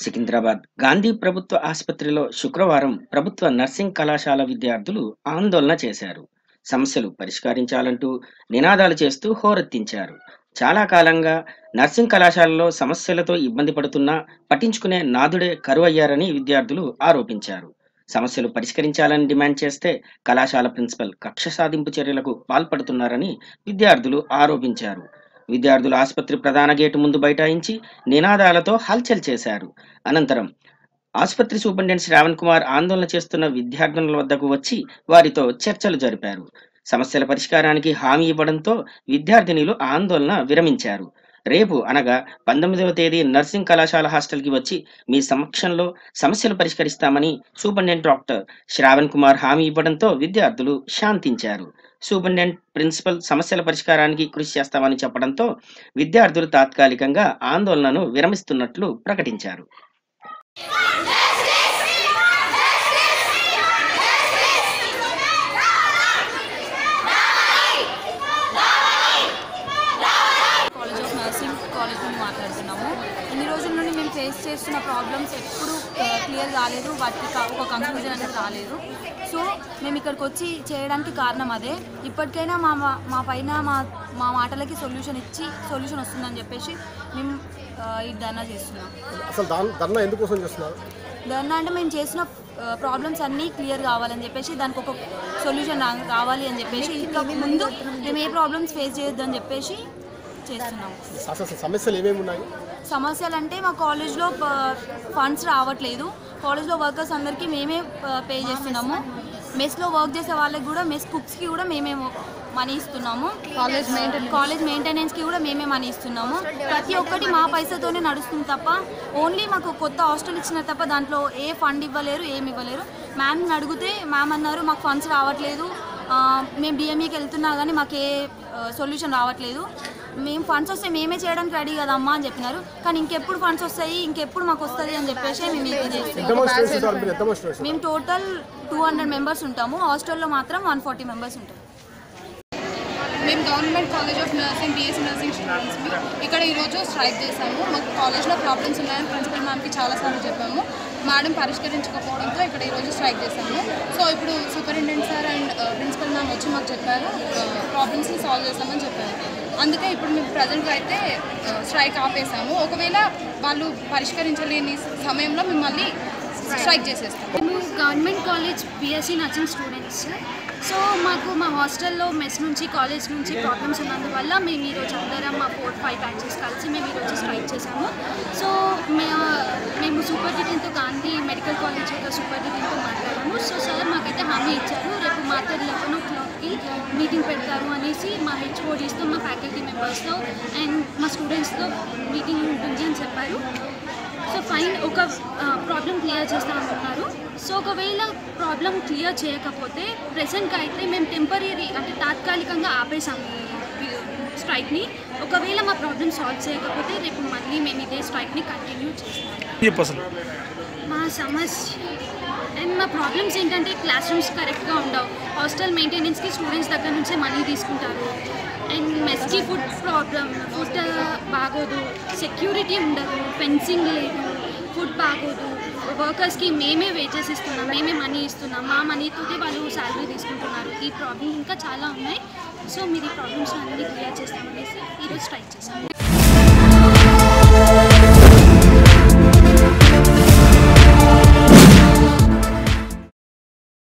సికింద్రాబాద్ గాంధీ ప్రభుత్వ ఆసుపత్రిలో శుక్రవారం ప్రభుత్వ నర్సింగ్ కళాశాల విద్యార్థులు ఆందోళన చేశారు. సమస్యలు పరిష్కరించాలంటూ నినాదాలు చేస్తూ హోరెత్తించారు. చాలా కాలంగా నర్సింగ్ కళాశాలలో సమస్యలతో ఇబ్బంది పడుతున్నా పట్టించుకునే నాథుడే కరువయ్యారని విద్యార్థులు ఆరోపించారు. సమస్యలు పరిష్కరించాలని డిమాండ్ చేస్తే కళాశాల ప్రిన్సిపల్ కక్ష సాధింపు చర్యలకు పాల్పడుతున్నారని విద్యార్థులు ఆరోపించారు. విద్యార్థులు ఆసుపత్రి ప్రధాన గేటు ముందు బైఠాయించి నినాదాలతో హల్చల్ చేశారు. అనంతరం ఆసుపత్రి సూపరింటెండెంట్ శ్రావణ్ కుమార్ ఆందోళన చేస్తున్న విద్యార్థుల వద్దకు వచ్చి వారితో చర్చలు జరిపారు. సమస్యల పరిష్కారానికి హామీ ఇవ్వడంతో విద్యార్థినులు ఆందోళన విరమించారు. రేపు అనగా 19వ తేదీ నర్సింగ్ కళాశాల హాస్టల్కి వచ్చి మీ సమక్షంలో సమస్యలు పరిష్కరిస్తామని సూపరింటెండెంట్ డాక్టర్ శ్రావణ్ కుమార్ హామీ ఇవ్వడంతో విద్యార్థులు శాంతించారు. సూపరింటెండెంట్ ప్రిన్సిపల్ సమస్యల పరిష్కారానికి కృషి చేస్తామని చెప్పడంతో విద్యార్థులు తాత్కాలికంగా ఆందోళనను విరమిస్తున్నట్లు ప్రకటించారు. కాలేజ్ నుండి మాట్లాడుతున్నాము. ఇన్ని రోజుల నుండి మేము ఫేస్ చేస్తున్న ప్రాబ్లమ్స్ ఎప్పుడు క్లియర్ కాలేదు, వాటికి ఒక కన్క్లూజన్ అనేది రాలేదు. సో మేము ఇక్కడికి వచ్చి చేయడానికి కారణం అదే. ఇప్పటికైనా మా పైన మా మాటలకి సొల్యూషన్ వస్తుందని చెప్పేసి మేము ఈ ధర్నా చేస్తున్నాం. అసలు ధర్నా ఎందుకోసం చేస్తున్నారు? ధర్నా అంటే మేము చేసిన ప్రాబ్లమ్స్ అన్నీ క్లియర్ కావాలని చెప్పేసి, దానికి ఒక సొల్యూషన్ రావాలి అని చెప్పేసి, ఇంకా ముందు మేము ఏ ప్రాబ్లమ్స్ ఫేస్ చేయొద్దని చెప్పేసి చేస్తున్నాం. సమస్యలు ఏమేమి ఉన్నాయి? సమస్యలు అంటే మా కాలేజ్లో ఫండ్స్ రావట్లేదు. కాలేజ్లో వర్కర్స్ అందరికీ మేమే పే చేస్తున్నాము. మెస్లో వర్క్ చేసే వాళ్ళకి కూడా, మెస్ కుక్స్కి కూడా మేమే మనీ ఇస్తున్నాము. కాలేజ్ మెయింటెనెన్స్కి కూడా మేమే మనీ ఇస్తున్నాము. ప్రతి ఒక్కటి మా పైసతోనే నడుస్తుంది తప్ప, ఓన్లీ మాకు కొత్త హాస్టల్ ఇచ్చిన తప్ప దాంట్లో ఏ ఫండ్ ఇవ్వలేరు, ఏమి ఇవ్వలేరు. మ్యామ్ని అడిగితే మ్యామ్ అన్నారు మాకు ఫండ్స్ రావట్లేదు, మేము డిఎంఈకి వెళ్తున్నా కానీ మాకు ఏ సొల్యూషన్ రావట్లేదు, మేము ఫండ్స్ వస్తే మేమే చేయడానికి రెడీ కదమ్మా అని చెప్పినారు. కానీ ఇంకెప్పుడు ఫండ్స్ వస్తాయి, ఇంకెప్పుడు మాకు వస్తుంది అని చెప్పేసి మేము ఇది చేస్తాం. మేము టోటల్ 200 మెంబర్స్ ఉంటాము. హాస్టల్లో మాత్రం 140 మెంబర్స్ ఉంటాం. మేము government college of nursing BSc nursing students ఇక్కడ ఈరోజు స్ట్రైక్ చేశాము. మాకు కాలేజ్లో ప్రాబ్లమ్స్ ఉన్నాయని ప్రిన్సిపల్ మ్యామ్కి చాలాసార్లు చెప్పాము. మేడం పరిష్కరించకపోవడంతో ఇక్కడ ఈరోజు స్ట్రైక్ చేశాము. సో ఇప్పుడు superintendent sir and principal ma'am వచ్చి మాకు చెప్పారు, ప్రాబ్లమ్స్ని సాల్వ్ చేస్తామని చెప్పారు. అందుకే ఇప్పుడు మేము ప్రజెంట్గా అయితే స్ట్రైక్ ఆపేసాము. ఒకవేళ వాళ్ళు పరిష్కరించలేని సమయంలో మేము మళ్ళీ స్ట్రైక్ చేసేస్తాం. మేము government college BSc nursing students. So మాకు మా హాస్టల్లో మెస్ నుంచి కాలేజ్ నుంచి ప్రాబ్లమ్స్ ఉన్నందువల్ల మేము ఈరోజు అందరం మా 4-5 బ్యాచెస్ కలిసి మేము ఈరోజు స్ట్రైక్ చేసాము. సో మేము సూపరింటెండెంట్తో గాంధీ మెడికల్ కాలేజ్ యొక్క సూపరింటెండెంట్తో మాట్లాడాము. సో సార్ మాకైతే హామీ ఇచ్చారు, రేపు మాతో 11 o'clockకి మీటింగ్ పెడతారు అనేసి. మా హెచ్ఓడీస్తో, మా ఫ్యాకల్టీ మెంబర్స్తో అండ్ మా స్టూడెంట్స్తో మీటింగ్ ఉంటుంది అని చెప్పారు. సో ఫైన్, ఒక ప్రాబ్లం క్లియర్ చేస్తామన్నారు. సో ఒకవేళ ప్రాబ్లం క్లియర్ చేయకపోతే ప్రెసెంట్గా అయితే మేము టెంపరీ అంటే తాత్కాలికంగా ఆపేసాము స్ట్రైక్ని. ఒకవేళ మా ప్రాబ్లం సాల్వ్ చేయకపోతే రేపు మళ్ళీ మేము ఇదే స్ట్రైక్ని కంటిన్యూ చేస్తాం. మా సమస్య అండ్ మా ప్రాబ్లమ్స్ ఏంటంటే క్లాస్ రూమ్స్ కరెక్ట్గా ఉండవు, హాస్టల్ మెయింటెనెన్స్కి స్టూడెంట్స్ దగ్గర నుంచే మనీ తీసుకుంటారు, అండ్ మెస్కి ఫుడ్ ఫుడ్ బాగోదు, సెక్యూరిటీ ఉండదు, ఫెన్సింగ్ లేదు, ఫుడ్ బాగోదు, వర్కర్స్కి మేమే వేజెస్ ఇస్తున్నాం, మేమే మనీ ఇస్తున్నాం, మా మనీతోనే వాళ్ళు శాలరీ తీసుకుంటున్నారు. ఈ ప్రాబ్లమ్ ఇంకా చాలా ఉన్నాయి. సో మీరు ఈ ప్రాబ్లమ్స్ అన్నీ క్లియర్ చేస్తామనేసి ఈరోజు స్ట్రైక్ చేస్తాం.